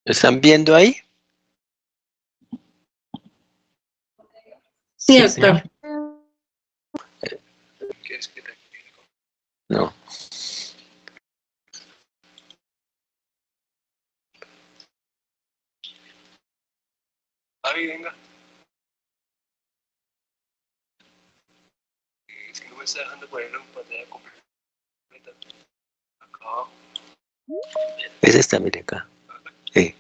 ¿Lo están viendo ahí? Sí, doctor. No. Javi, venga. Es que no me está dejando ponerlo en pantalla completa. Acá abajo. Es esta, mire acá. Sí.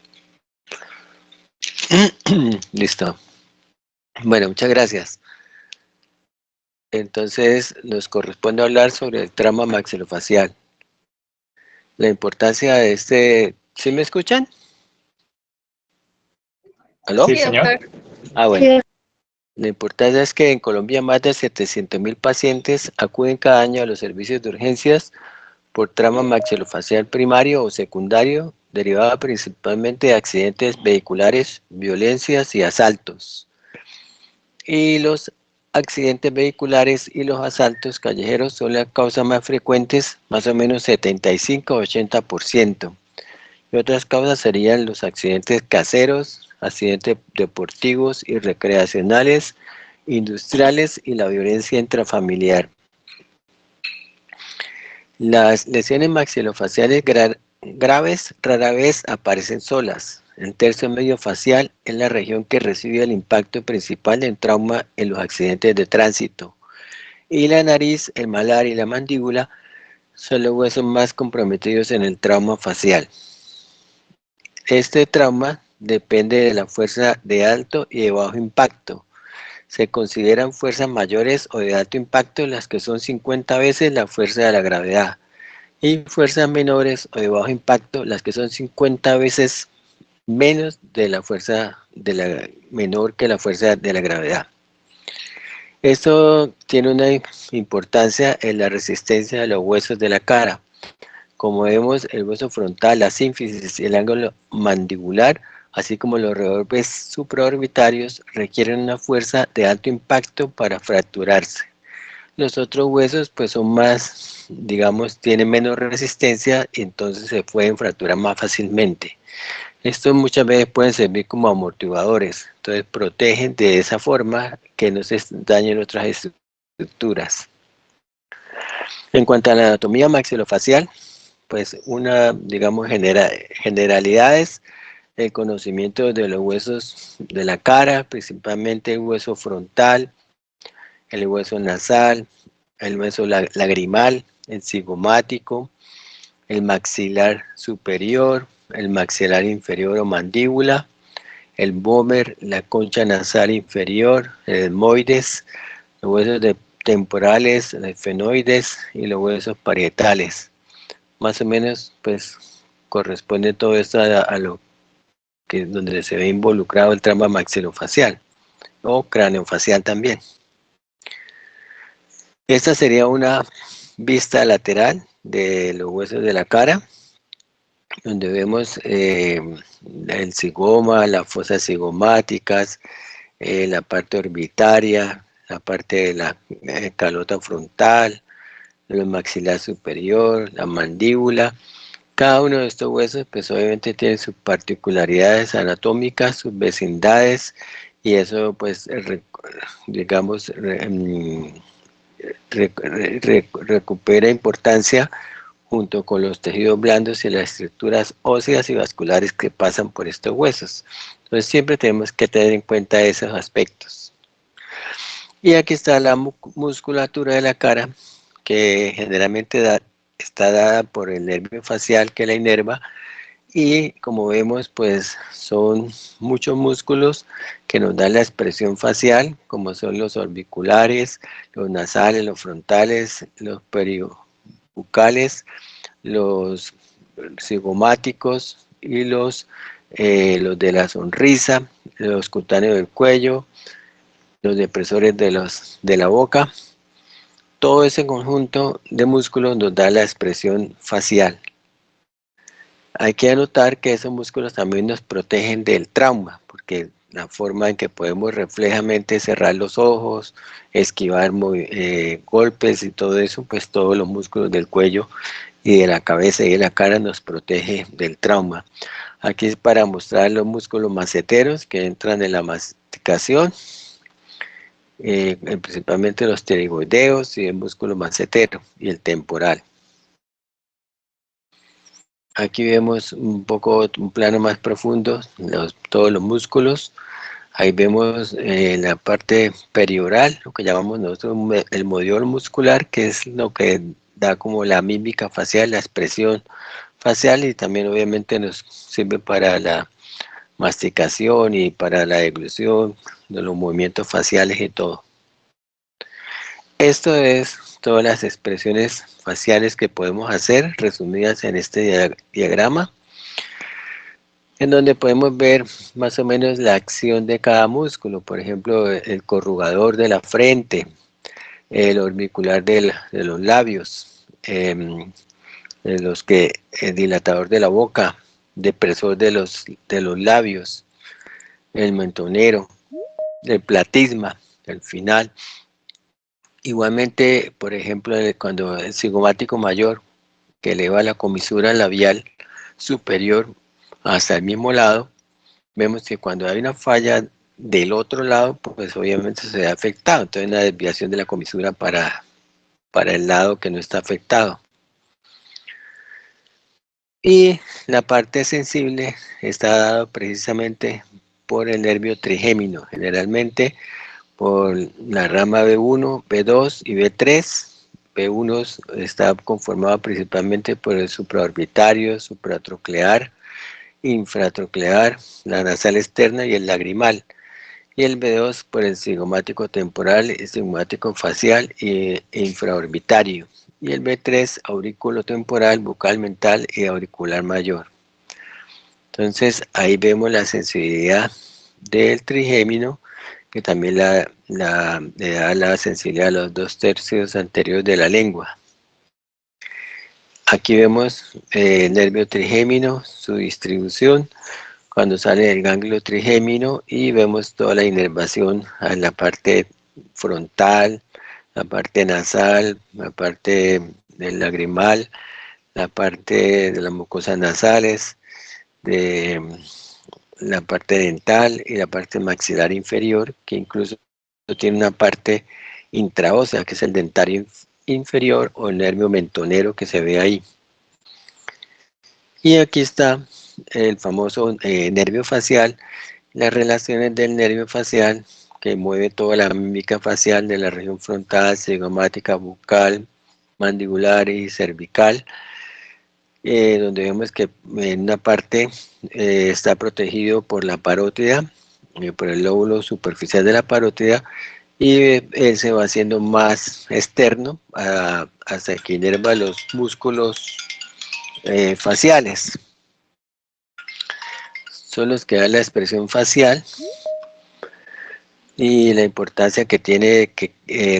Listo. Bueno, muchas gracias. Entonces, nos corresponde hablar sobre el trauma maxilofacial. La importancia de este... ¿Sí me escuchan? ¿Aló? Sí, doctor. Ah, bueno. La importancia es que en Colombia más de 700.000 pacientes acuden cada año a los servicios de urgencias por trauma maxilofacial primario o secundario, derivado principalmente de accidentes vehiculares, violencias y asaltos. Y los accidentes vehiculares y los asaltos callejeros son las causas más frecuentes, más o menos 75-80%. Y otras causas serían los accidentes caseros, accidentes deportivos y recreacionales, industriales y la violencia intrafamiliar. Las lesiones maxilofaciales graves rara vez aparecen solas. El tercio medio facial es la región que recibe el impacto principal del trauma en los accidentes de tránsito. Y la nariz, el malar y la mandíbula son los huesos más comprometidos en el trauma facial. Este trauma depende de la fuerza de alto y de bajo impacto. Se consideran fuerzas mayores o de alto impacto las que son 50 veces la fuerza de la gravedad, y fuerzas menores o de bajo impacto las que son 50 veces menos de la fuerza menor que la fuerza de la gravedad. Esto tiene una importancia en la resistencia de los huesos de la cara. Como vemos, el hueso frontal, la sínfisis y el ángulo mandibular, así como los revólveres supraorbitarios, requieren una fuerza de alto impacto para fracturarse. Los otros huesos pues son más, digamos, tienen menos resistencia y entonces se pueden fracturar más fácilmente. Estos muchas veces pueden servir como amortiguadores, entonces protegen de esa forma que no se dañen otras estructuras. En cuanto a la anatomía maxilofacial, pues digamos, generalidades, el conocimiento de los huesos de la cara, principalmente el hueso frontal, el hueso nasal, el hueso lagrimal, el cigomático, el maxilar superior, el maxilar inferior o mandíbula, el vómer, la concha nasal inferior, el etmoides, los huesos temporales, los esfenoides y los huesos parietales. Más o menos, pues, corresponde todo esto a lo que donde se ve involucrado el trauma maxilofacial o craneofacial también. Esta sería una vista lateral de los huesos de la cara, donde vemos el cigoma, las fosas cigomáticas, la parte orbitaria, la parte de la calota frontal, el maxilar superior, la mandíbula. Cada uno de estos huesos pues obviamente tiene sus particularidades anatómicas, sus vecindades, y eso pues digamos recupera importancia junto con los tejidos blandos y las estructuras óseas y vasculares que pasan por estos huesos. Entonces siempre tenemos que tener en cuenta esos aspectos. Y aquí está la musculatura de la cara, que generalmente está dada por el nervio facial que la inerva, y como vemos pues son muchos músculos que nos dan la expresión facial, como son los orbiculares, los nasales, los frontales, los peribucales, los cigomáticos y los de la sonrisa, los cutáneos del cuello, los depresores de la boca. Todo ese conjunto de músculos nos da la expresión facial. Hay que anotar que esos músculos también nos protegen del trauma, porque la forma en que podemos reflejamente cerrar los ojos, esquivar golpes y todo eso, pues todos los músculos del cuello y de la cabeza y de la cara nos protege del trauma. Aquí es para mostrar los músculos maceteros que entran en la masticación, principalmente los pterigoideos y el músculo macetero y el temporal. Aquí vemos un poco un plano más profundo, todos los músculos. Ahí vemos la parte perioral, lo que llamamos nosotros el modiol muscular, que es lo que da como la mímica facial, la expresión facial, y también obviamente nos sirve para la masticación y para la deglución de los movimientos faciales y todo. Esto es todas las expresiones faciales que podemos hacer, resumidas en este diagrama, en donde podemos ver más o menos la acción de cada músculo. Por ejemplo, el corrugador de la frente, el orbicular de los labios, el dilatador de la boca, depresor de los labios, el mentonero, el platisma, el final. Igualmente, por ejemplo, cuando el cigomático mayor, que eleva la comisura labial superior hasta el mismo lado, vemos que cuando hay una falla del otro lado, pues obviamente se ve afectado. Entonces, una desviación de la comisura para el lado que no está afectado. Y la parte sensible está dado precisamente por el nervio trigémino, generalmente por la rama B1, B2 y B3. B1 está conformado principalmente por el supraorbitario, supratroclear, infratroclear, la nasal externa y el lagrimal. Y el B2 por el cigomático temporal, el cigomático facial e infraorbitario. Y el B3 aurículo temporal, bucal mental y auricular mayor. Entonces ahí vemos la sensibilidad del trigémino, que también le da la sensibilidad a los 2/3 anteriores de la lengua. Aquí vemos el nervio trigémino, su distribución, cuando sale del ganglio trigémino, y vemos toda la inervación en la parte frontal, la parte nasal, la parte del lagrimal, la parte de las mucosas nasales, de la parte dental y la parte maxilar inferior, que incluso tiene una parte intraósea, que es el dentario inferior o el nervio mentonero que se ve ahí. Y aquí está el famoso nervio facial, las relaciones del nervio facial que mueve toda la mímica facial de la región frontal, cigomática, bucal, mandibular y cervical, donde vemos que en una parte está protegido por la parótida, por el lóbulo superficial de la parótida, y él se va haciendo más externo hasta que inerva los músculos faciales. Son los que dan la expresión facial y la importancia que tiene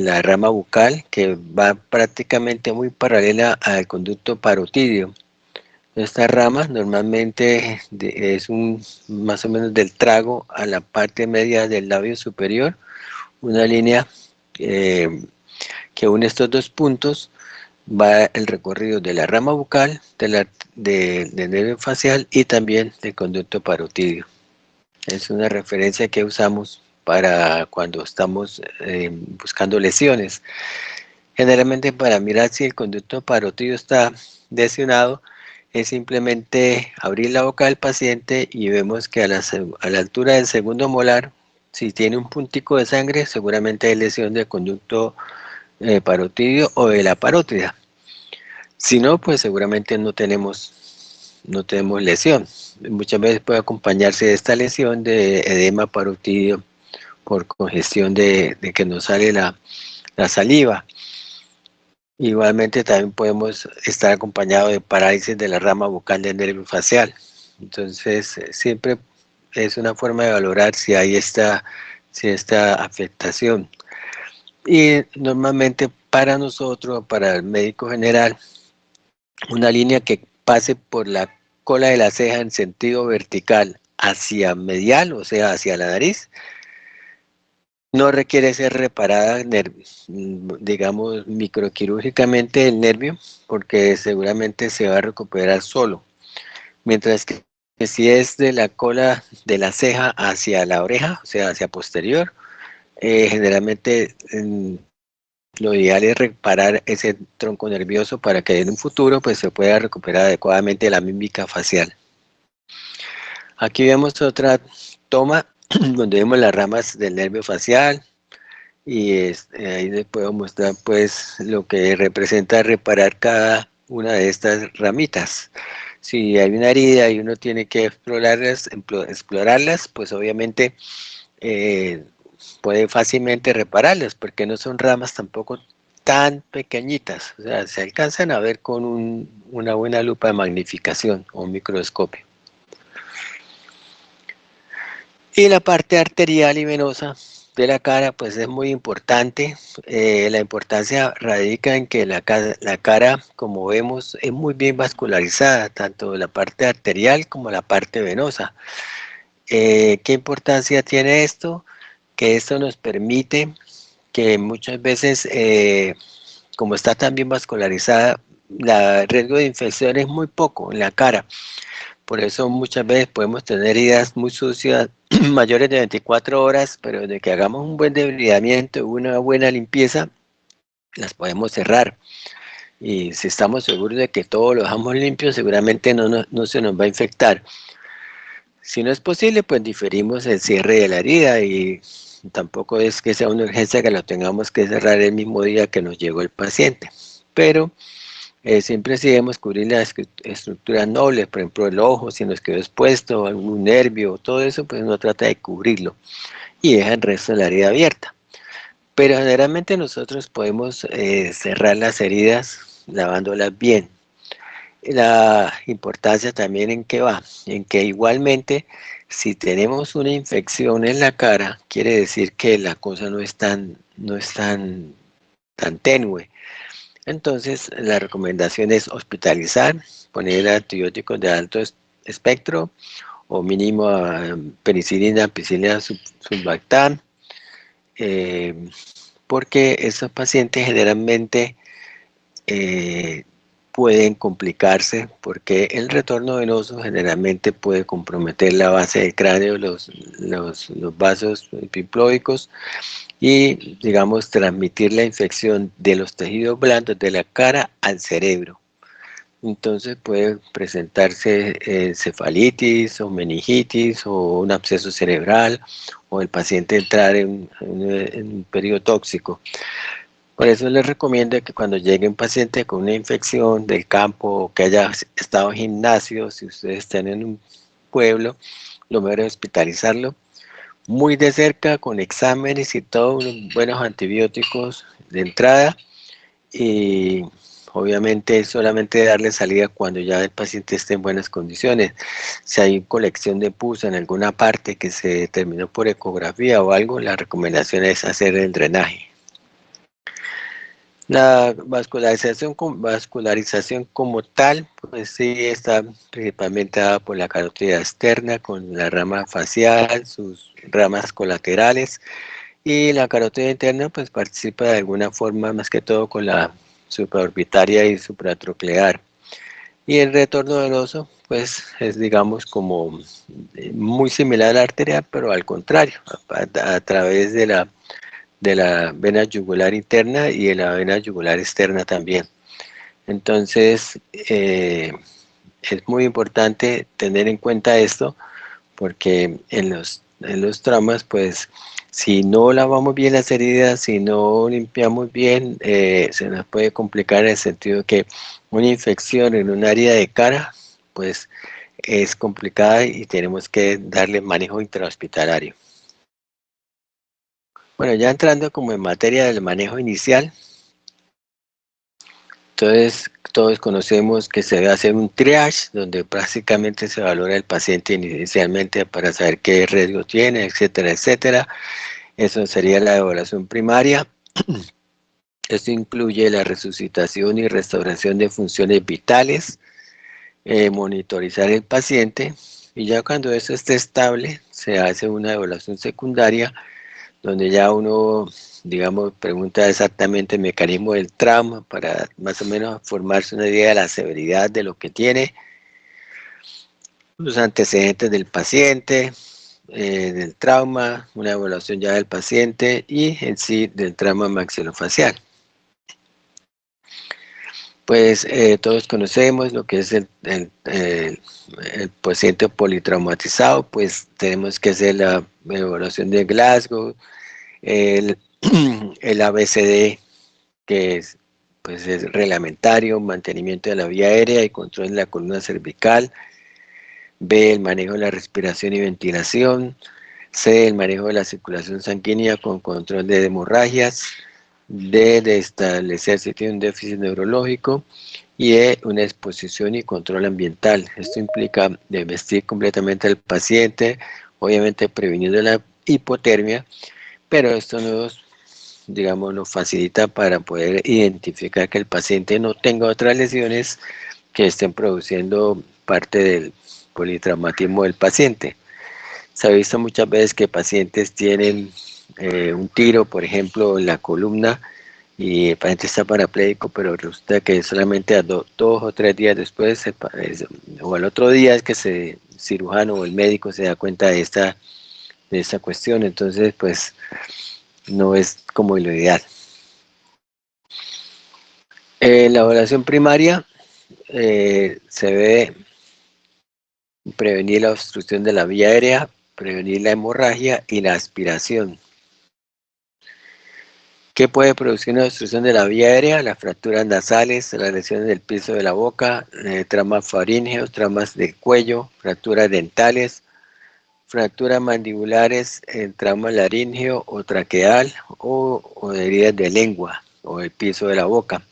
la rama bucal, que va prácticamente muy paralela al conducto parotidio. Esta rama normalmente es más o menos del trago a la parte media del labio superior, una línea que une estos dos puntos. Va el recorrido de la rama bucal, del nervio facial y también del conducto parotidio. Es una referencia que usamos para cuando estamos buscando lesiones. Generalmente, para mirar si el conducto parotidio está lesionado, es simplemente abrir la boca del paciente y vemos que a la altura del segundo molar, si tiene un puntico de sangre, seguramente hay lesión del conducto parotidio o de la parótida. Si no, pues seguramente no tenemos lesión. Muchas veces puede acompañarse de esta lesión de edema parotidio por congestión de que nos sale la saliva. Igualmente también podemos estar acompañados de parálisis de la rama bucal del nervio facial. Entonces siempre es una forma de valorar si hay esta afectación. Y normalmente para nosotros, para el médico general, una línea que pase por la cola de la ceja en sentido vertical hacia medial, o sea, hacia la nariz, no requiere ser reparada, digamos, microquirúrgicamente el nervio, porque seguramente se va a recuperar solo. Mientras que que si es de la cola de la ceja hacia la oreja, o sea, hacia posterior, generalmente lo ideal es reparar ese tronco nervioso para que en un futuro pues, se pueda recuperar adecuadamente la mímica facial. Aquí vemos otra toma donde vemos las ramas del nervio facial y ahí les puedo mostrar pues lo que representa reparar cada una de estas ramitas. Si hay una herida y uno tiene que explorarlas, pues obviamente puede fácilmente repararlas porque no son ramas tampoco tan pequeñitas, o sea, se alcanzan a ver con una buena lupa de magnificación o un microscopio. Y la parte arterial y venosa de la cara, pues es muy importante. La importancia radica en que la cara, como vemos, es muy bien vascularizada, tanto la parte arterial como la parte venosa. ¿Qué importancia tiene esto? Que esto nos permite que muchas veces, como está tan bien vascularizada, el riesgo de infección es muy poco en la cara. Por eso muchas veces podemos tener heridas muy sucias, mayores de 24 horas, pero de que hagamos un buen debridamiento y una buena limpieza, las podemos cerrar. Y si estamos seguros de que todo lo dejamos limpio, seguramente no se nos va a infectar. Si no es posible, pues diferimos el cierre de la herida y tampoco es que sea una urgencia que lo tengamos que cerrar el mismo día que nos llegó el paciente. Pero siempre sí debemos cubrir las estructuras nobles, por ejemplo el ojo, si nos quedó expuesto, algún nervio, todo eso, pues uno trata de cubrirlo y deja el resto de la herida abierta. Pero generalmente nosotros podemos cerrar las heridas lavándolas bien. La importancia también en qué va, en que igualmente si tenemos una infección en la cara, quiere decir que la cosa no es tan tenue. Entonces, la recomendación es hospitalizar, poner antibióticos de alto espectro o mínimo penicilina, ampicilina, sulbactam, porque esos pacientes generalmente pueden complicarse porque el retorno venoso generalmente puede comprometer la base del cráneo, los vasos epiploicos y, digamos, transmitir la infección de los tejidos blandos de la cara al cerebro. Entonces puede presentarse cefalitis o meningitis o un absceso cerebral o el paciente entrar en un periodo tóxico. Por eso les recomiendo que cuando llegue un paciente con una infección del campo o que haya estado en gimnasio, si ustedes están en un pueblo, lo mejor es hospitalizarlo muy de cerca con exámenes y todos unos buenos antibióticos de entrada y obviamente solamente darle salida cuando ya el paciente esté en buenas condiciones. Si hay colección de pus en alguna parte que se determinó por ecografía o algo, la recomendación es hacer el drenaje. La vascularización como tal, pues sí está principalmente dada por la carótida externa con la rama facial, sus ramas colaterales, y la carótida interna pues participa de alguna forma más que todo con la supraorbitaria y supratroclear. Y el retorno venoso pues es digamos como muy similar a la arterial, pero al contrario, a través de la vena yugular interna y de la vena yugular externa también. Entonces, es muy importante tener en cuenta esto porque en los traumas, pues, si no lavamos bien las heridas, si no limpiamos bien, se nos puede complicar en el sentido que una infección en un área de cara, pues, es complicada y tenemos que darle manejo intrahospitalario. Bueno, ya entrando como en materia del manejo inicial, entonces todos conocemos que se debe hacer un triage, donde prácticamente se valora el paciente inicialmente para saber qué riesgo tiene, etcétera, etcétera. Eso sería la evaluación primaria. Esto incluye la resucitación y restauración de funciones vitales, monitorizar el paciente, y ya cuando eso esté estable, se hace una evaluación secundaria donde ya uno, digamos, pregunta exactamente el mecanismo del trauma para más o menos formarse una idea de la severidad de lo que tiene. los antecedentes del paciente, del trauma, una evaluación ya del paciente y en sí del trauma maxilofacial. Pues todos conocemos lo que es el paciente politraumatizado, pues tenemos que hacer la evaluación de Glasgow, el, el ABCD, que es, pues es reglamentario, mantenimiento de la vía aérea y control de la columna cervical. B, el manejo de la respiración y ventilación. C, el manejo de la circulación sanguínea con control de hemorragias. D, de establecer si tiene un déficit neurológico. Y E, una exposición y control ambiental. Esto implica de vestir completamente al paciente, obviamente previniendo la hipotermia, pero esto nos, digamos, nos facilita para poder identificar que el paciente no tenga otras lesiones que estén produciendo parte del politraumatismo del paciente. Se ha visto muchas veces que pacientes tienen un tiro, por ejemplo, en la columna y el paciente está parapléjico, pero resulta que solamente a 2 o 3 días después o al otro día es que el cirujano o el médico se da cuenta de esta cuestión. Entonces, pues no es como lo ideal. La evaluación primaria se ve prevenir la obstrucción de la vía aérea, prevenir la hemorragia y la aspiración. ¿Qué puede producir una obstrucción de la vía aérea? Las fracturas nasales, las lesiones del piso de la boca, traumas faríngeos, traumas del cuello, fracturas dentales, fracturas mandibulares, trauma laríngeo o traqueal o heridas de lengua o el piso de la boca.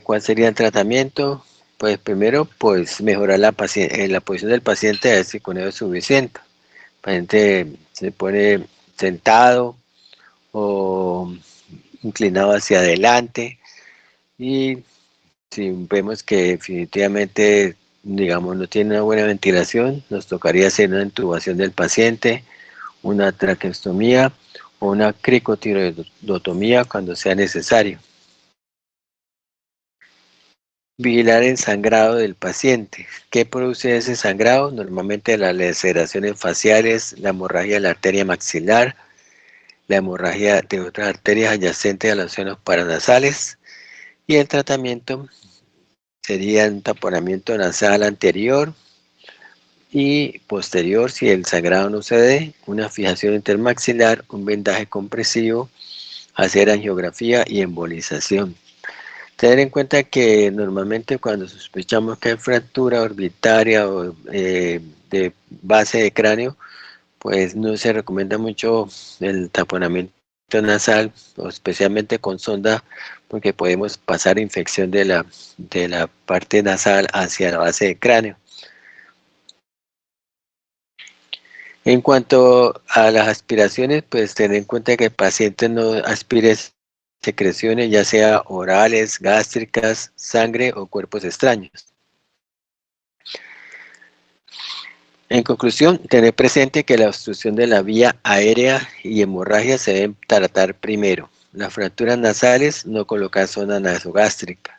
¿Cuál sería el tratamiento? Pues primero, pues mejorar la posición del paciente a ver si con ello es suficiente. El paciente se pone sentado o inclinado hacia adelante y si vemos que definitivamente, digamos, no tiene una buena ventilación, nos tocaría hacer una intubación del paciente, una traqueostomía o una cricotiroidotomía cuando sea necesario. Vigilar el sangrado del paciente. ¿Qué produce ese sangrado? Normalmente las laceraciones faciales, la hemorragia de la arteria maxilar, la hemorragia de otras arterias adyacentes a los senos paranasales y el tratamiento sería un taponamiento nasal anterior y posterior si el sangrado no se dé, una fijación intermaxilar, un vendaje compresivo, hacer angiografía y embolización. Tener en cuenta que normalmente cuando sospechamos que hay fractura orbitaria o de base de cráneo, pues no se recomienda mucho el taponamiento nasal, o especialmente con sonda, porque podemos pasar infección de la parte nasal hacia la base del cráneo. En cuanto a las aspiraciones, pues tener en cuenta que el paciente no aspire secreciones, ya sea orales, gástricas, sangre o cuerpos extraños. En conclusión, tener presente que la obstrucción de la vía aérea y hemorragia se deben tratar primero. Las fracturas nasales, no colocar zona nasogástrica.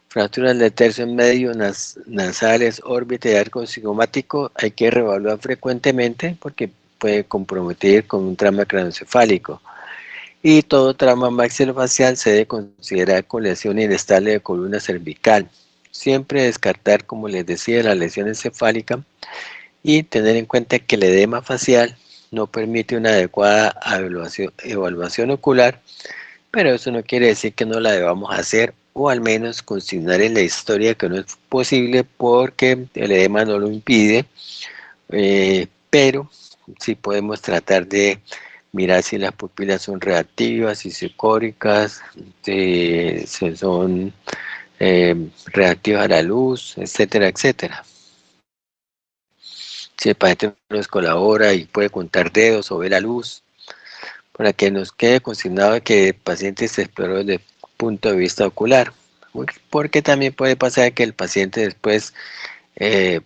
Fracturas del tercio medio, nasales, órbita y arco cigomático, hay que reevaluar frecuentemente porque puede comprometer con un trauma craneoencefálico. Y todo trauma maxilofacial se debe considerar con lesión inestable de columna cervical. Siempre descartar, como les decía, la lesión encefálica y tener en cuenta que el edema facial no permite una adecuada evaluación ocular, pero eso no quiere decir que no la debamos hacer o al menos consignar en la historia que no es posible porque el edema no lo impide, pero sí podemos tratar de mirar si las pupilas son reactivas, si psicóricas, si son reactivas a la luz, etcétera, etcétera. Si el paciente nos colabora y puede contar dedos o ver la luz, para que nos quede consignado que el paciente se exploró desde el punto de vista ocular. Porque también puede pasar que el paciente después,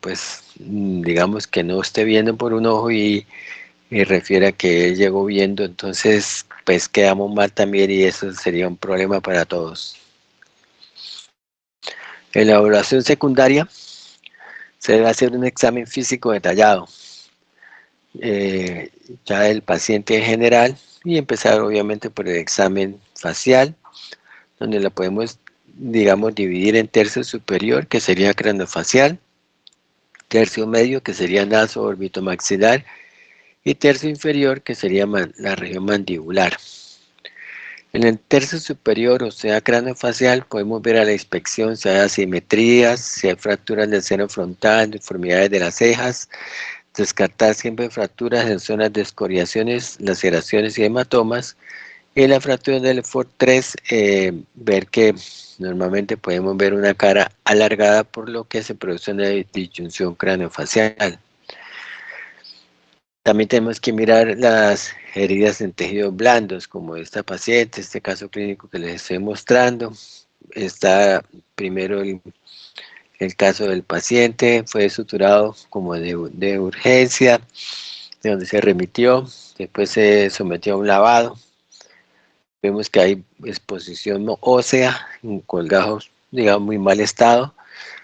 pues, digamos que no esté viendo por un ojo y refiere a que él llegó viendo, entonces, pues quedamos mal también y eso sería un problema para todos. En la evaluación secundaria, Se debe hacer un examen físico detallado, ya del paciente en general, y empezar obviamente por el examen facial, donde lo podemos, digamos, dividir en tercio superior, que sería craneofacial, tercio medio, que sería naso orbitomaxilar, y tercio inferior, que sería la región mandibular. En el tercio superior, o sea, craneofacial, podemos ver a la inspección si hay asimetrías, si hay fracturas del seno frontal, deformidades de las cejas, descartar siempre fracturas en zonas de escoriaciones, laceraciones y hematomas. Y en la fractura del FOR 3, ver que normalmente podemos ver una cara alargada, por lo que se produce una disyunción craneofacial. También tenemos que mirar las heridas en tejidos blandos, como esta paciente, este caso clínico que les estoy mostrando. Está primero el caso del paciente, fue suturado como de urgencia, de donde se remitió, después se sometió a un lavado. Vemos que hay exposición ósea, en colgajos, digamos, muy mal estado.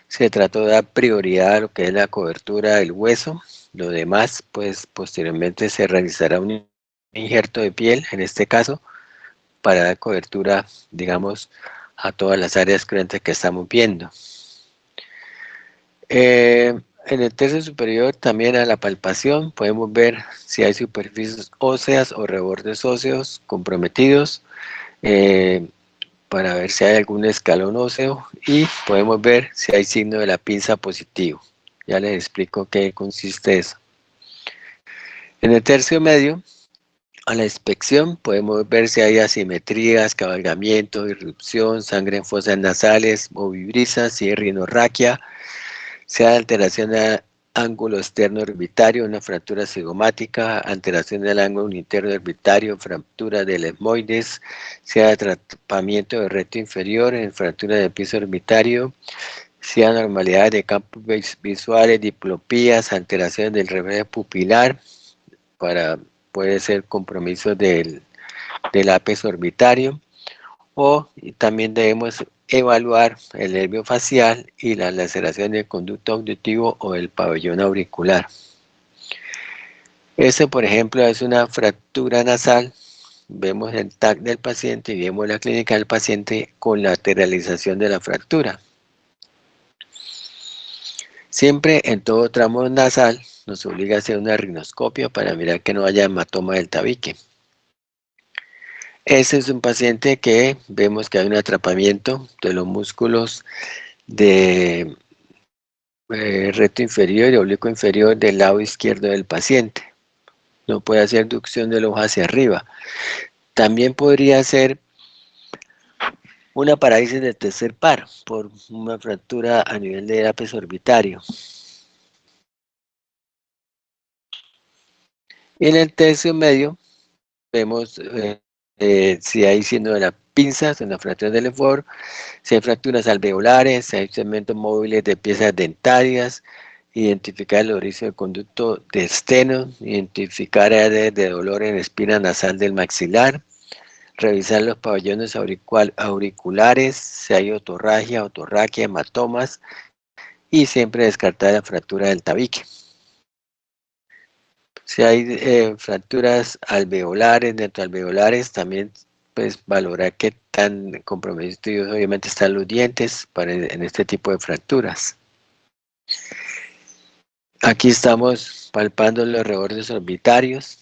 Se trató de dar prioridad a lo que es la cobertura del hueso. Lo demás, pues posteriormente se realizará un injerto de piel, en este caso, para dar cobertura, digamos, a todas las áreas cruentas que estamos viendo. En el tercio superior, también a la palpación, podemos ver si hay superficies óseas o rebordes óseos comprometidos, para ver si hay algún escalón óseo, y podemos ver si hay signo de la pinza positivo. Ya les explico qué consiste eso. En el tercio medio, a la inspección, podemos ver si hay asimetrías, cabalgamiento, irrupción, sangre en fosas nasales o vibrisas, si hay rinorraquia, si hay alteración de ángulo externo orbitario, una fractura cigomática, alteración del ángulo interno orbitario, fractura del esmoides, si hay atrapamiento del recto inferior en fractura del piso orbitario, si hay anormalidades de campos visuales, diplopías, alteraciones del reflejo pupilar, puede ser compromiso del ápice orbitario, y también debemos evaluar el nervio facial y la laceración del conducto auditivo o el pabellón auricular. Este, por ejemplo, es una fractura nasal. Vemos el TAC del paciente y vemos la clínica del paciente con lateralización de la fractura. Siempre en todo tramo nasal nos obliga a hacer una rinoscopia para mirar que no haya hematoma del tabique. Ese es un paciente que vemos que hay un atrapamiento de los músculos de recto inferior y oblicuo inferior del lado izquierdo del paciente. No puede hacer ducción del ojo hacia arriba. También podría ser una parálisis del tercer par por una fractura a nivel del ápice orbitario. Y en el tercio medio vemos si hay signo de la pinza, en la fractura del efort, si hay fracturas alveolares, si hay segmentos móviles de piezas dentarias, identificar el origen del conducto de esteno, identificar áreas de dolor en espina nasal del maxilar, revisar los pabellones auriculares, si hay otorragia, otorraquia, hematomas, y siempre descartar la fractura del tabique. Si hay fracturas alveolares, dentro-alveolares, también pues valorar qué tan comprometidos obviamente están los dientes en este tipo de fracturas. Aquí estamos palpando los rebordes orbitarios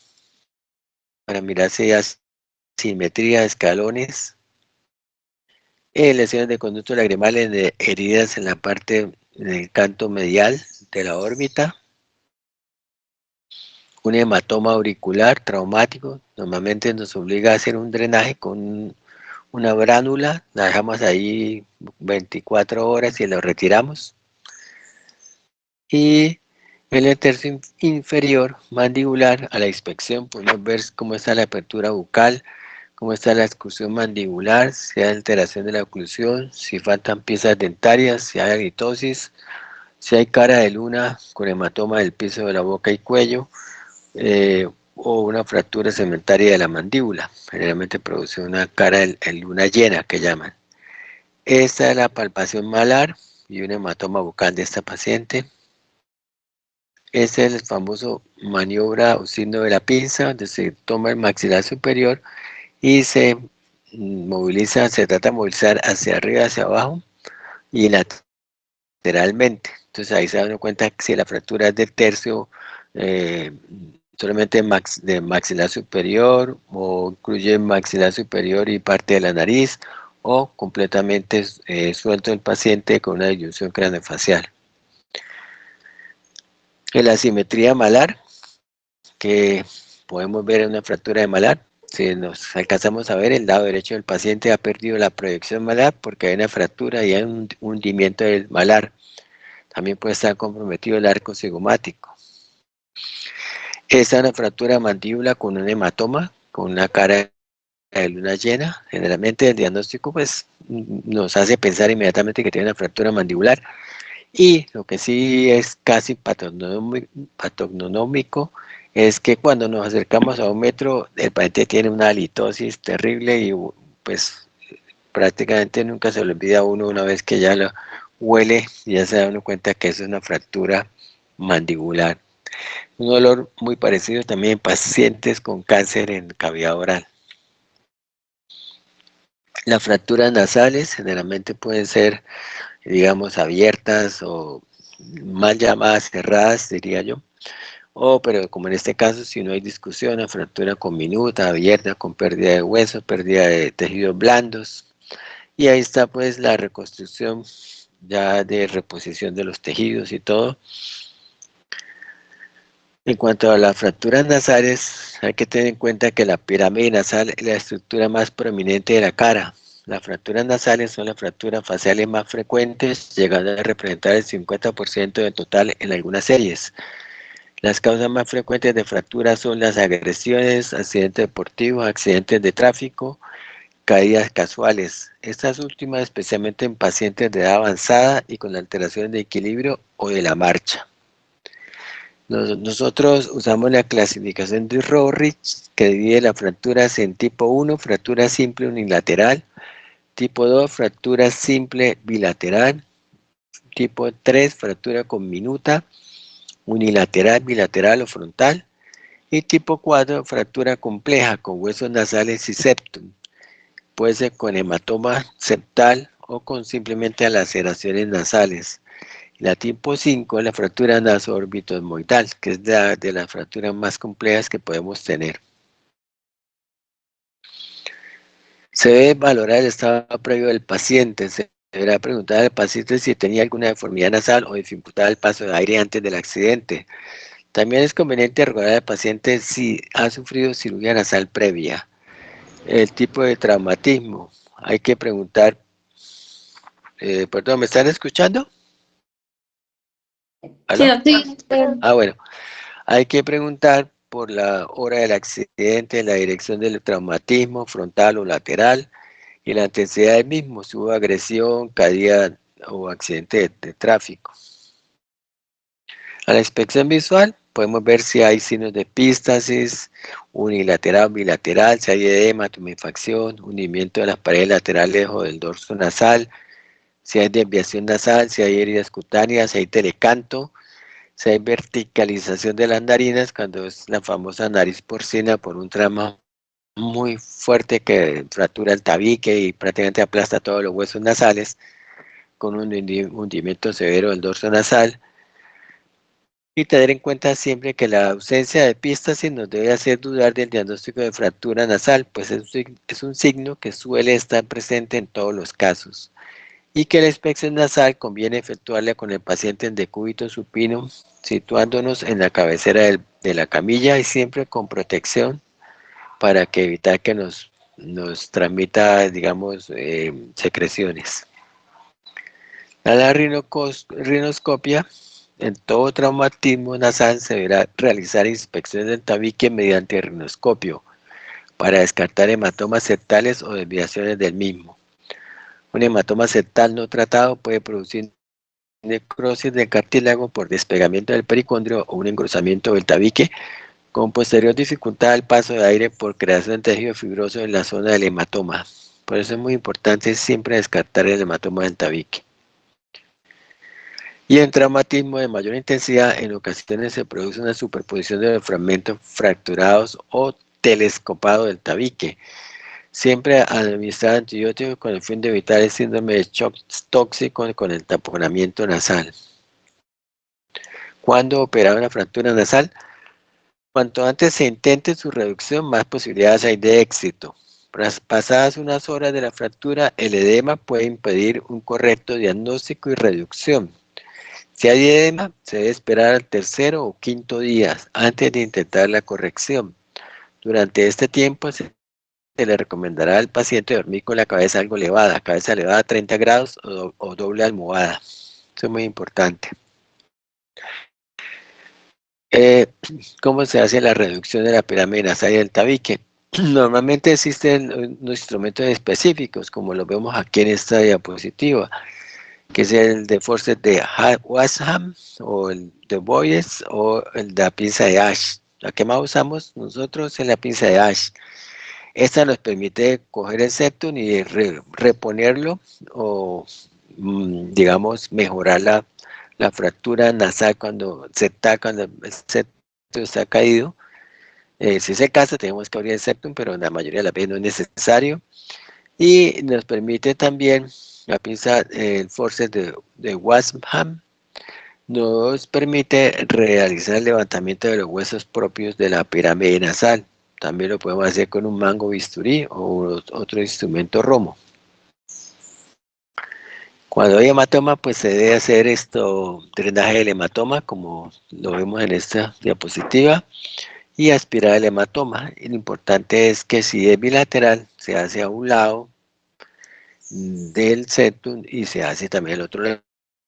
para mirar si hay simetría de escalones, lesiones de conducto lagrimal en heridas en la parte del canto medial de la órbita, un hematoma auricular traumático. Normalmente nos obliga a hacer un drenaje con una bránula, la dejamos ahí 24 horas y la retiramos. Y en el tercio inferior mandibular, a la inspección podemos ver cómo está la apertura bucal, cómo está la exclusión mandibular, si hay alteración de la oclusión, si faltan piezas dentarias, si hay halitosis, si hay cara de luna con hematoma del piso de la boca y cuello, o una fractura segmentaria de la mandíbula. Generalmente produce una cara en luna llena, que llaman. Esta es la palpación malar y un hematoma bucal de esta paciente. Es el famoso maniobra o signo de la pinza, donde se toma el maxilar superior y se moviliza, se trata de movilizar hacia arriba, hacia abajo y lateralmente. Entonces ahí se da uno cuenta que si la fractura es del tercio, solamente de maxilar superior, o incluye maxilar superior y parte de la nariz, o completamente suelto el paciente con una disyunción craneofacial. En la asimetría malar, que podemos ver en una fractura de malar, si nos alcanzamos a ver, el lado derecho del paciente ha perdido la proyección malar porque hay una fractura y hay un hundimiento del malar. También puede estar comprometido el arco cigomático. Esta es una fractura de mandíbula con un hematoma, con una cara de luna llena. Generalmente el diagnóstico pues nos hace pensar inmediatamente que tiene una fractura mandibular. Y lo que sí es casi patognomónico es que cuando nos acercamos a 1 metro, el paciente tiene una halitosis terrible y pues prácticamente nunca se le olvida a uno una vez que ya lo huele y ya se da uno cuenta que es una fractura mandibular. Un dolor muy parecido también en pacientes con cáncer en cavidad oral. Las fracturas nasales generalmente pueden ser, digamos, abiertas o mal llamadas cerradas, diría yo. Pero como en este caso, si no hay discusión, una fractura conminuta, abierta, con pérdida de huesos, pérdida de tejidos blandos. Y ahí está pues la reconstrucción ya de reposición de los tejidos y todo. En cuanto a las fracturas nasales, hay que tener en cuenta que la pirámide nasal es la estructura más prominente de la cara. Las fracturas nasales son las fracturas faciales más frecuentes, llegando a representar el 50% del total en algunas series. Las causas más frecuentes de fracturas son las agresiones, accidentes deportivos, accidentes de tráfico, caídas casuales. Estas últimas especialmente en pacientes de edad avanzada y con alteraciones de equilibrio o de la marcha. Nosotros usamos la clasificación de Rohrich, que divide las fracturas en tipo 1, fractura simple unilateral, tipo 2, fractura simple bilateral, tipo 3, fractura conminuta, unilateral, bilateral o frontal, y tipo 4, fractura compleja con huesos nasales y septum. Puede ser con hematoma septal o con simplemente laceraciones nasales. La tipo 5 es la fractura naso-orbitosmoidal, que es de las fracturas más complejas que podemos tener. Se debe valorar el estado previo del paciente. Se deberá preguntar al paciente si tenía alguna deformidad nasal o dificultad al paso de aire antes del accidente. También es conveniente recordar al paciente si ha sufrido cirugía nasal previa. El tipo de traumatismo. Hay que preguntar. Perdón, ¿me están escuchando? ¿Aló? Sí. Bueno. Hay que preguntar por la hora del accidente, la dirección del traumatismo frontal o lateral y la intensidad del mismo, si hubo agresión, caída o accidente de tráfico. A la inspección visual podemos ver si hay signos de epístasis, unilateral o bilateral, si hay edema, tumefacción, hundimiento de las paredes laterales o del dorso nasal, si hay desviación nasal, si hay heridas cutáneas, si hay telecanto, si hay verticalización de las narinas, cuando es la famosa nariz porcina por un trauma muy fuerte que fractura el tabique y prácticamente aplasta todos los huesos nasales, con un hundimiento severo del dorso nasal. Y tener en cuenta siempre que la ausencia de epístasis nos debe hacer dudar del diagnóstico de fractura nasal, pues es un signo que suele estar presente en todos los casos. Y que la inspección nasal conviene efectuarla con el paciente en decúbito supino, situándonos en la cabecera de la camilla y siempre con protección para que evitar que nos transmita, digamos, secreciones. La rinoscopia, en todo traumatismo nasal se deberá realizar inspecciones del tabique mediante rinoscopio para descartar hematomas septales o desviaciones del mismo. Un hematoma septal no tratado puede producir necrosis del cartílago por despegamiento del pericondrio o un engrosamiento del tabique con posterior dificultad al paso de aire por creación de tejido fibroso en la zona del hematoma. Por eso es muy importante siempre descartar el hematoma del tabique. Y en traumatismo de mayor intensidad, en ocasiones se produce una superposición de los fragmentos fracturados o telescopado del tabique. Siempre administrar antibióticos con el fin de evitar el síndrome de shock tóxico con el taponamiento nasal. ¿Cuándo operar una fractura nasal? Cuanto antes se intente su reducción, más posibilidades hay de éxito. Pasadas unas horas de la fractura, el edema puede impedir un correcto diagnóstico y reducción. Si hay edema, se debe esperar al tercero o quinto día antes de intentar la corrección. Durante este tiempo se le recomendará al paciente dormir con la cabeza algo elevada, cabeza elevada a 30 grados o doble almohada. Eso es muy importante. ¿Cómo se hace la reducción de la pirámide nasal y del tabique? Normalmente existen unos instrumentos específicos, como lo vemos aquí en esta diapositiva, que es el de forceps de Washam, o el de Boyes, o el de la pinza de Ash. La que más usamos nosotros es la pinza de Ash. Esta nos permite coger el septum y reponerlo, o digamos, mejorar la fractura nasal cuando el septum está caído. Si es el caso, tenemos que abrir el septum, pero en la mayoría de las veces no es necesario. Y nos permite también, la pinza, el forceps de Washam, nos permite realizar el levantamiento de los huesos propios de la pirámide nasal. También lo podemos hacer con un mango bisturí o otro instrumento romo. Cuando hay hematoma, pues se debe hacer drenaje del hematoma, como lo vemos en esta diapositiva, y aspirar el hematoma. Y lo importante es que si es bilateral, se hace a un lado del septum y se hace también al otro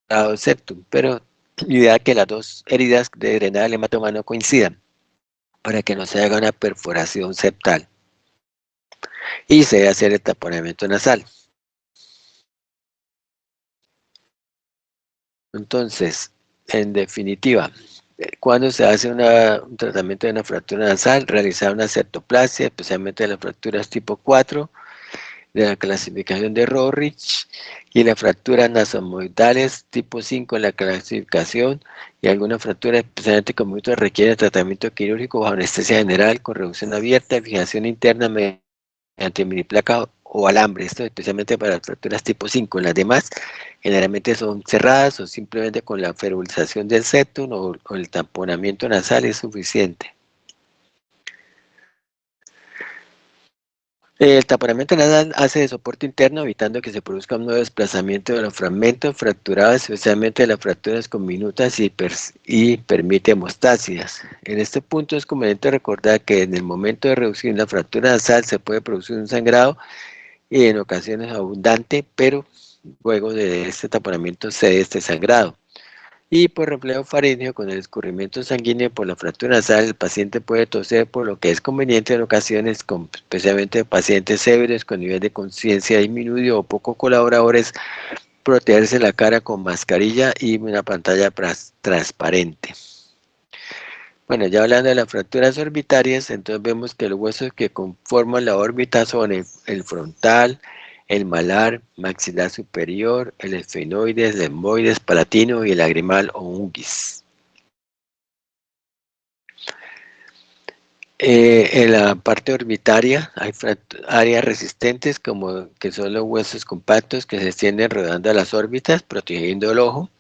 lado del septum, pero la idea es que las dos heridas de drenaje del hematoma no coincidan, para que no se haga una perforación septal. Y se debe hacer el taponamiento nasal. Entonces, en definitiva, cuando se hace un tratamiento de una fractura nasal, realizar una septoplastia, especialmente de las fracturas tipo 4, de la clasificación de Rohrich, y las fracturas nasomoidales tipo 5 en la clasificación, y algunas fracturas, especialmente con muchos, requieren tratamiento quirúrgico bajo anestesia general, con reducción abierta y fijación interna mediante miniplaca o alambre. Esto especialmente para las fracturas tipo 5. Las demás generalmente son cerradas o simplemente con la ferulización del septum o el tamponamiento nasal es suficiente. El taponamiento nasal hace de soporte interno, evitando que se produzca un nuevo desplazamiento de los fragmentos fracturados, especialmente de las fracturas con minutas, y permite hemostasias. En este punto es conveniente recordar que en el momento de reducir la fractura nasal se puede producir un sangrado, y en ocasiones abundante, pero luego de este taponamiento cede este sangrado. Y por reflejo faríngeo, con el escurrimiento sanguíneo por la fractura nasal, el paciente puede toser, por lo que es conveniente en ocasiones, especialmente pacientes ebrios con nivel de conciencia disminuido o poco colaboradores, protegerse la cara con mascarilla y una pantalla transparente. Bueno, ya hablando de las fracturas orbitarias, entonces vemos que los huesos que conforman la órbita son el frontal, el malar, maxilar superior, el esfenoides, el etmoides, palatino y el lagrimal o unguis. En la parte orbitaria hay áreas resistentes, como que son los huesos compactos que se extienden rodeando a las órbitas, protegiendo el ojo,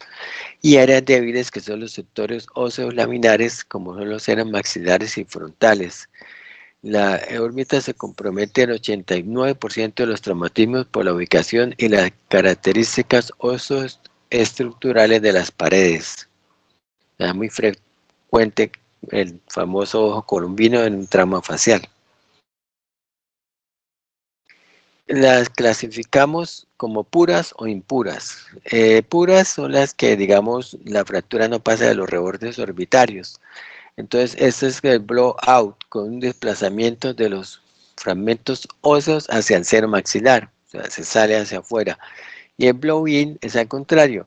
y áreas débiles que son los sectores óseos laminares, como son los senos maxilares y frontales. La órbita se compromete en 89% de los traumatismos por la ubicación y las características oso-estructurales de las paredes. Es muy frecuente el famoso ojo columbino en un trauma facial. Las clasificamos como puras o impuras. Puras son las que, digamos, la fractura no pasa de los rebordes orbitarios. Entonces, este es el blowout, con un desplazamiento de los fragmentos óseos hacia el seno maxilar, o sea, se sale hacia afuera. Y el blow-in es al contrario,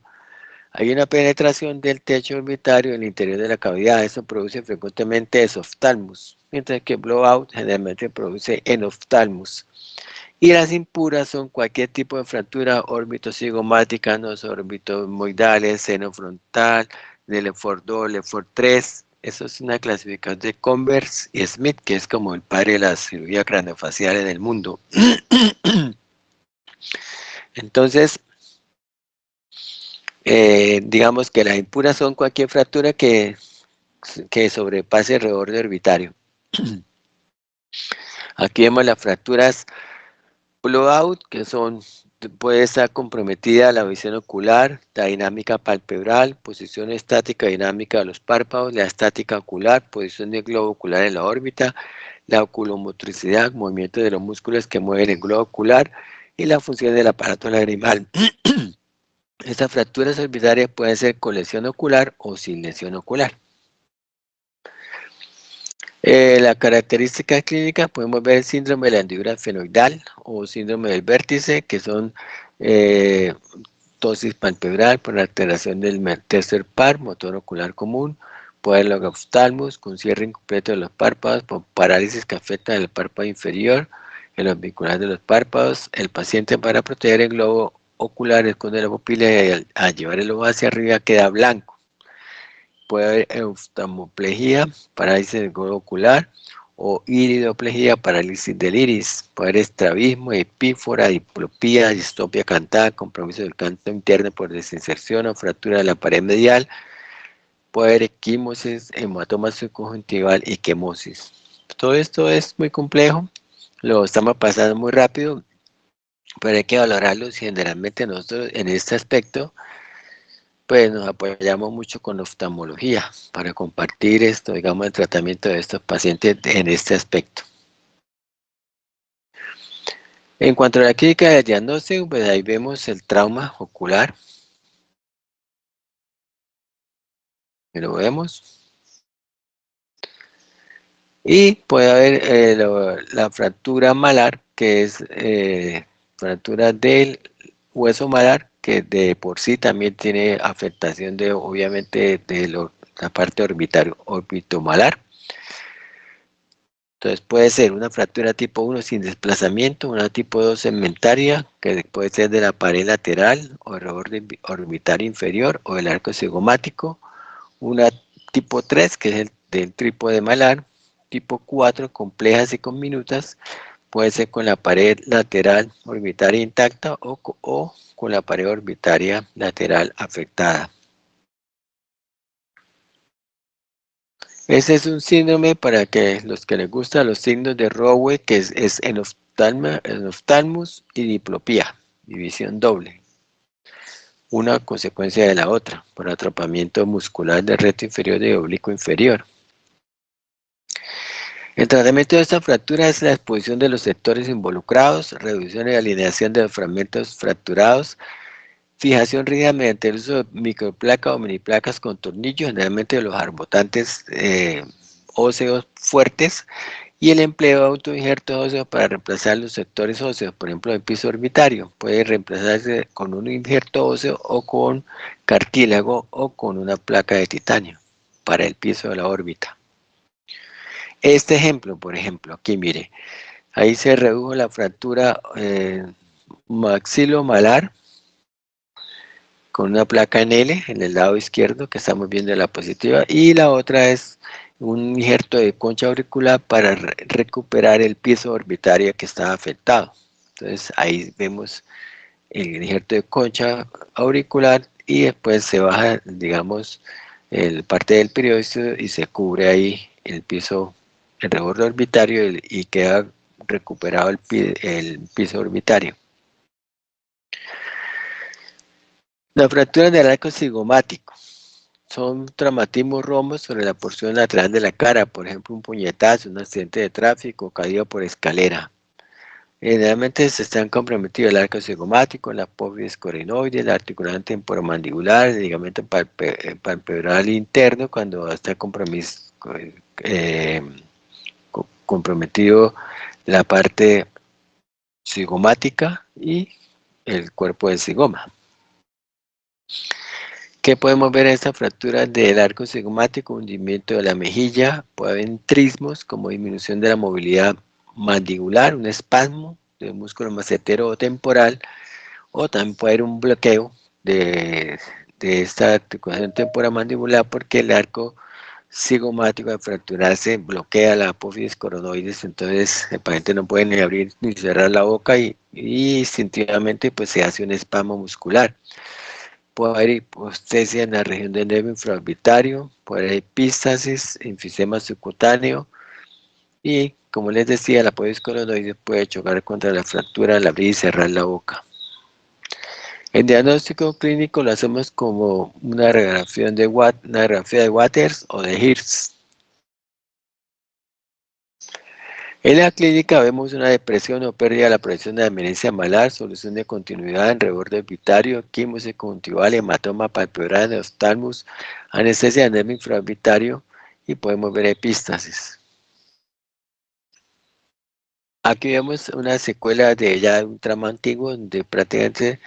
Hay una penetración del techo orbitario en el interior de la cavidad. Eso produce frecuentemente esoftalmos, mientras que blowout generalmente produce enoftalmos. Y las impuras son cualquier tipo de fractura orbitocigomática, no orbitomoidales, seno frontal, de Lefort 2, Lefort 3. Eso es una clasificación de Converse y Smith, que es como el padre de la cirugía craneofacial en el mundo. Entonces, digamos que las impuras son cualquier fractura que sobrepase el reborde orbitario. Aquí vemos las fracturas blowout, que puede estar comprometida la visión ocular, la dinámica palpebral, posición estática dinámica de los párpados, la estática ocular, posición del globo ocular en la órbita, la oculomotricidad, movimiento de los músculos que mueven el globo ocular y la función del aparato lagrimal. Estas fracturas orbitarias pueden ser con lesión ocular o sin lesión ocular. La característica clínica, podemos ver el síndrome de la hendidura esfenoidal o síndrome del vértice, que son ptosis palpebral por alteración del tercer par, motor ocular común, puede haber oftalmos con cierre incompleto de los párpados, por parálisis que afecta el párpado inferior, el orbicular de los párpados. El paciente, para proteger el globo ocular, esconde la pupila y al llevar el ojo hacia arriba queda blanco. Puede haber oftalmoplejía, parálisis del globo ocular, o iridoplejía, parálisis del iris. Puede haber estrabismo, epífora, diplopía, distopia cantada, compromiso del canto interno por desinserción o fractura de la pared medial. Puede haber equimosis, hematoma subconjuntival y quemosis. Todo esto es muy complejo, lo estamos pasando muy rápido, pero hay que valorarlo. Generalmente nosotros en este aspecto pues nos apoyamos mucho con la oftalmología para compartir esto, digamos, el tratamiento de estos pacientes en este aspecto. En cuanto a la clínica del diagnóstico, pues ahí vemos el trauma ocular. Lo vemos. Y puede haber la fractura malar, que es fractura del hueso malar, que de por sí también tiene afectación de, obviamente, de la parte orbitomalar. Entonces puede ser una fractura tipo 1 sin desplazamiento, una tipo 2 segmentaria, que puede ser de la pared lateral o el reborde orbitario inferior o el arco cigomático, una tipo 3, que es el del trípode malar, tipo 4, complejas y conminutas, puede ser con la pared lateral orbitaria intacta o con la pared orbitaria lateral afectada. Ese es un síndrome para que los que les gustan los signos de Rowe, que es enoftalmus y diplopía, división doble. Una consecuencia de la otra, por atrapamiento muscular del recto inferior y oblicuo inferior. El tratamiento de esta fractura es la exposición de los sectores involucrados, reducción y alineación de los fragmentos fracturados, fijación rígida mediante el uso de microplacas o miniplacas con tornillos, generalmente de los arbotantes óseos fuertes, y el empleo de autoinjertos óseos para reemplazar los sectores óseos, por ejemplo, el piso orbitario. Puede reemplazarse con un injerto óseo o con cartílago o con una placa de titanio para el piso de la órbita. Este ejemplo, por ejemplo, aquí mire, ahí se redujo la fractura maxilomalar con una placa en L en el lado izquierdo, que estamos viendo la positiva, y la otra es un injerto de concha auricular para recuperar el piso orbitario que estaba afectado. Entonces ahí vemos el injerto de concha auricular y después se baja, digamos, el parte del periódico y se cubre ahí el piso, el reborde orbitario y queda recuperado el piso orbitario. La fractura del arco cigomático son traumatismos rombos sobre la porción lateral de la cara, por ejemplo, un puñetazo, un accidente de tráfico, caída por escalera. Generalmente se están comprometidos el arco cigomático, la apófisis corinoide, la articulación temporomandibular, el ligamento palpebral interno, cuando está comprometido la parte cigomática y el cuerpo del cigoma. ¿Qué podemos ver en esta fractura del arco cigomático? Hundimiento de la mejilla, puede haber trismos como disminución de la movilidad mandibular, un espasmo del músculo macetero o temporal, o también puede haber un bloqueo de esta articulación temporomandibular porque el arco cigomático al fracturarse bloquea la apófisis coronoides, entonces el paciente no puede ni abrir ni cerrar la boca y instintivamente pues se hace un espasmo muscular. Puede haber hipostesia en la región del nervio infraorbitario, puede haber epístasis, enfisema subcutáneo y, como les decía, la apófisis coronoides puede chocar contra la fractura al abrir y cerrar la boca. El diagnóstico clínico lo hacemos como una radiografía de Waters o de Hirsch. En la clínica vemos una depresión o pérdida de la proyección de adherencia malar, solución de continuidad en reborde orbitario, quimosis conjuntival, hematoma palpebral, neostalmus, anestesia del nervio infraorbitario y podemos ver epístasis. Aquí vemos una secuela de ya un trauma antiguo donde prácticamente,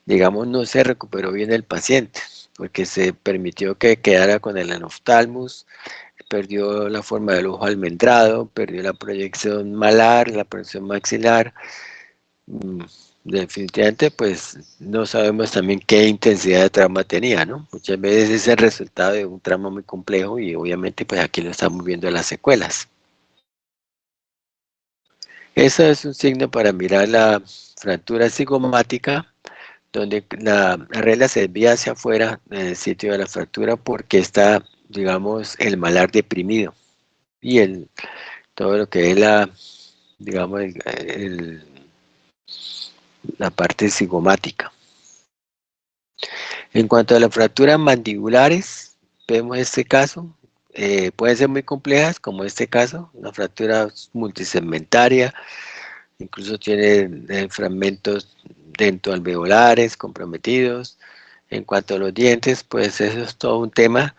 digamos, no se recuperó bien el paciente porque se permitió que quedara con el anoftalmus, perdió la forma del ojo almendrado, perdió la proyección malar, la proyección maxilar. Definitivamente, pues no sabemos también qué intensidad de trauma tenía, ¿no? Muchas veces es el resultado de un trauma muy complejo y obviamente pues aquí lo estamos viendo en las secuelas. Eso es un signo para mirar la fractura cigomática, donde la regla se desvía hacia afuera en el sitio de la fractura porque está, digamos, el malar deprimido y todo lo que es digamos, la parte cigomática. En cuanto a las fracturas mandibulares, vemos este caso, pueden ser muy complejas, como este caso, una fractura multisegmentaria, incluso tiene fragmentos dentoalveolares comprometidos. En cuanto a los dientes, pues eso es todo un tema,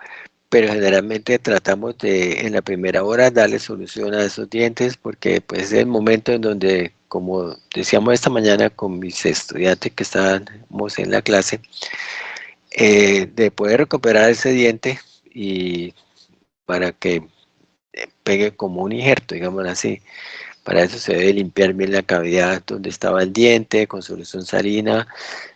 pero generalmente tratamos de en la primera hora darle solución a esos dientes porque pues es el momento en donde, como decíamos esta mañana con mis estudiantes que estábamos en la clase, de poder recuperar ese diente y para que pegue como un injerto, digamos así. Para eso se debe limpiar bien la cavidad donde estaba el diente con solución salina,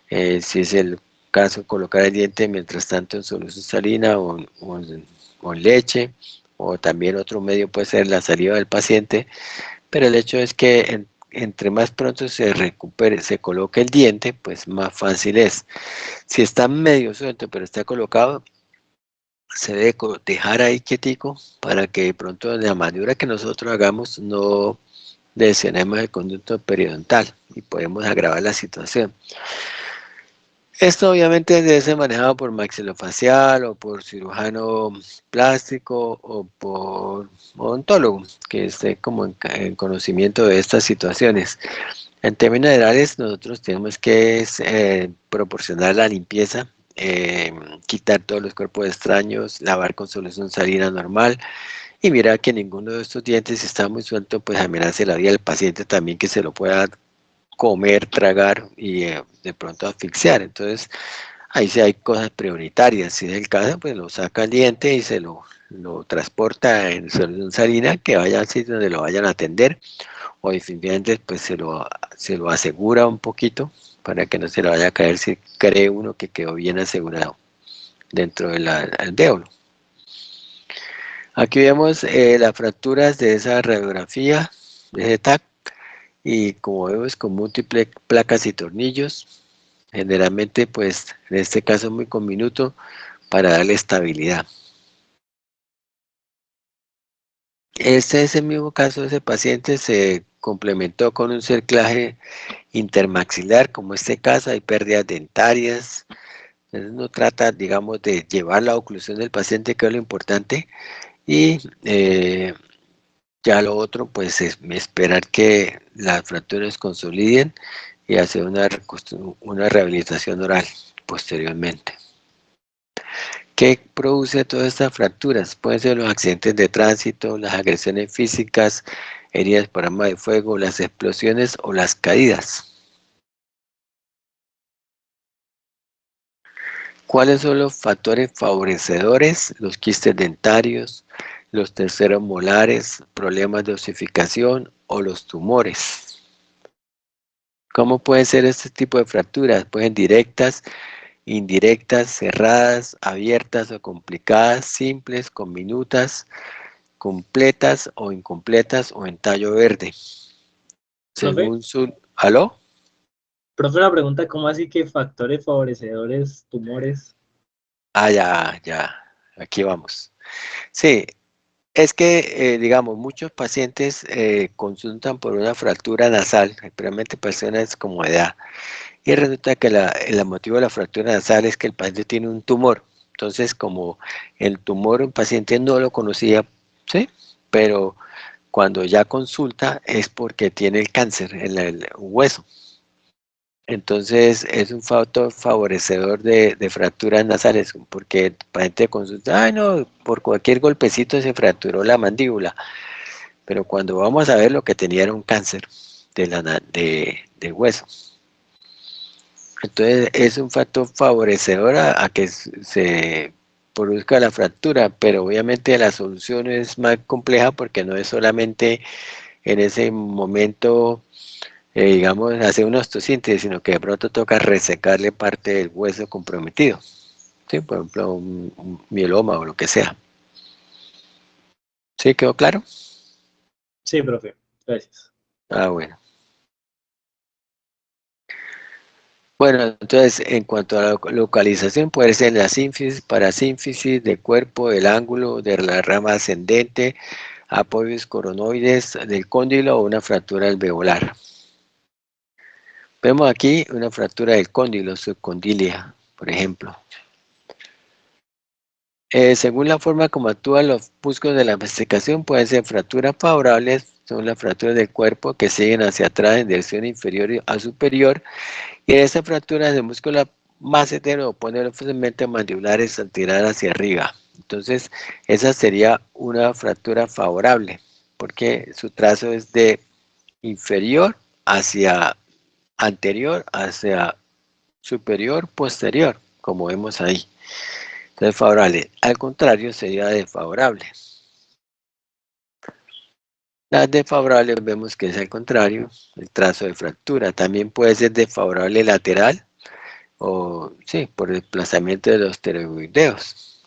si es el caso colocar el diente mientras tanto en solución salina o en leche, o también otro medio puede ser la saliva del paciente, pero el hecho es que entre más pronto se recupere, se coloque el diente, pues más fácil es. Si está medio suelto pero está colocado, se debe dejar ahí quietico para que de pronto en la maniobra que nosotros hagamos no lesionemos el conducto periodontal y podemos agravar la situación. Esto obviamente debe ser manejado por maxilofacial o por cirujano plástico o por odontólogo que esté como en conocimiento de estas situaciones. En términos generales, nosotros tenemos que proporcionar la limpieza, quitar todos los cuerpos extraños, lavar con solución salina normal y mirar que ninguno de estos dientes, si está muy suelto, pues amenace la vida del paciente también, que se lo pueda comer, tragar y de pronto asfixiar. Entonces, ahí sí hay cosas prioritarias. Si es el caso, pues lo saca el diente y lo transporta en solución salina, que vaya al sitio donde lo vayan a atender, o definitivamente pues se lo asegura un poquito para que no se le vaya a caer si cree uno que quedó bien asegurado dentro del alvéolo. Aquí vemos las fracturas de esa radiografía de ese TAC y como vemos con múltiples placas y tornillos, generalmente pues en este caso muy conminuto para darle estabilidad. Este es el mismo caso, ese paciente se complementó con un cerclaje intermaxilar, como este caso, hay pérdidas dentarias. Entonces uno trata, digamos, de llevar la oclusión del paciente, que es lo importante, y ya lo otro, pues es esperar que las fracturas consoliden y hacer una rehabilitación oral posteriormente. ¿Qué produce todas estas fracturas? Pueden ser los accidentes de tránsito, las agresiones físicas, heridas por arma de fuego, las explosiones o las caídas. ¿Cuáles son los factores favorecedores? Los quistes dentarios, los terceros molares, problemas de osificación o los tumores. ¿Cómo pueden ser este tipo de fracturas? Pueden directas, indirectas, cerradas, abiertas o complicadas, simples, conminutas, completas o incompletas o en tallo verde. Profe, Según su... ¿Aló? profe, la pregunta, ¿cómo así que factores favorecedores, tumores? Ah, ya, aquí vamos. Sí, es que, digamos, muchos pacientes consultan por una fractura nasal, especialmente personas como edad, y resulta que el motivo de la fractura nasal es que el paciente tiene un tumor. Entonces, como el tumor el paciente no lo conocía, ¿sí? Pero cuando ya consulta es porque tiene el cáncer en el hueso. Entonces es un factor favorecedor de fracturas nasales, porque el paciente consulta, ay no, por cualquier golpecito se fracturó la mandíbula, pero cuando vamos a ver lo que tenía era un cáncer de hueso. Entonces es un factor favorecedor a que se produzca la fractura, pero obviamente la solución es más compleja porque no es solamente en ese momento digamos, hacer una osteosíntesis, sino que de pronto toca resecarle parte del hueso comprometido, ¿sí? Por ejemplo, un mieloma o lo que sea. ¿Sí quedó claro? Sí, profe, gracias. Ah, bueno. Bueno, entonces, en cuanto a la localización, puede ser la sínfisis, parasínfisis, del cuerpo, del ángulo, de la rama ascendente, apoyos coronoides, del cóndilo o una fractura alveolar. Vemos aquí una fractura del cóndilo, subcondilia, por ejemplo. Según la forma como actúan los músculos de la masticación, pueden ser fracturas favorables, son las fracturas del cuerpo que siguen hacia atrás en dirección inferior a superior, y en esas fracturas del músculo massetero opone los segmentos mandibulares al tirar hacia arriba. Entonces, esa sería una fractura favorable, porque su trazo es de inferior hacia anterior, hacia superior, posterior, como vemos ahí. Entonces, favorable. Al contrario, sería desfavorable. Las desfavorables vemos que es al contrario, el trazo de fractura. También puede ser desfavorable lateral o, sí, por desplazamiento de los pteroideos.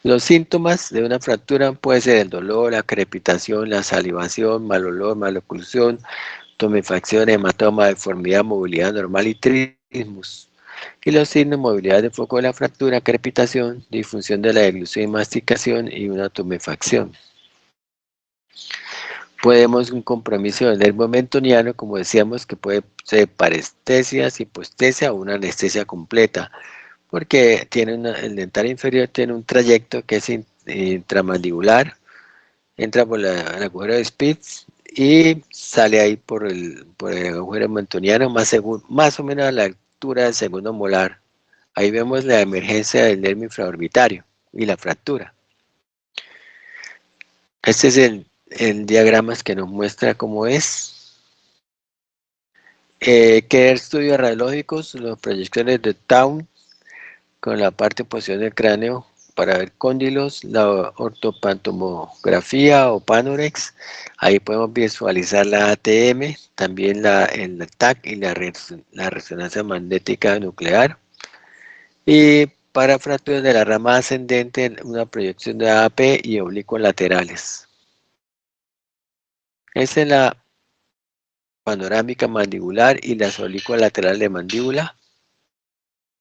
Los síntomas de una fractura pueden ser el dolor, la crepitación, la salivación, mal olor, maloclusión, tumefacción, hematoma, deformidad, movilidad normal y trismus. Y los signos: movilidad de foco de la fractura, crepitación, disfunción de la deglución y masticación y una tumefacción. Podemos un compromiso del nervio mentoniano, como decíamos, que puede ser parestesia, hipoestesia o una anestesia completa, porque tiene el dentario inferior tiene un trayecto que es intramandibular, entra por el agujero de Spitz y sale ahí por el agujero mentoniano, más o menos a la altura del segundo molar. Ahí vemos la emergencia del nervio infraorbitario y la fractura. Este es el diagrama que nos muestra cómo es. ¿Qué estudios radiológicos? Las proyecciones de Town con la parte posterior del cráneo para ver cóndilos, la ortopantomografía o panorex. Ahí podemos visualizar la ATM, también el TAC y la resonancia magnética nuclear. Y para fracturas de la rama ascendente, una proyección de AP y oblicuos laterales. Esa es la panorámica mandibular y las oblicuas laterales de mandíbula.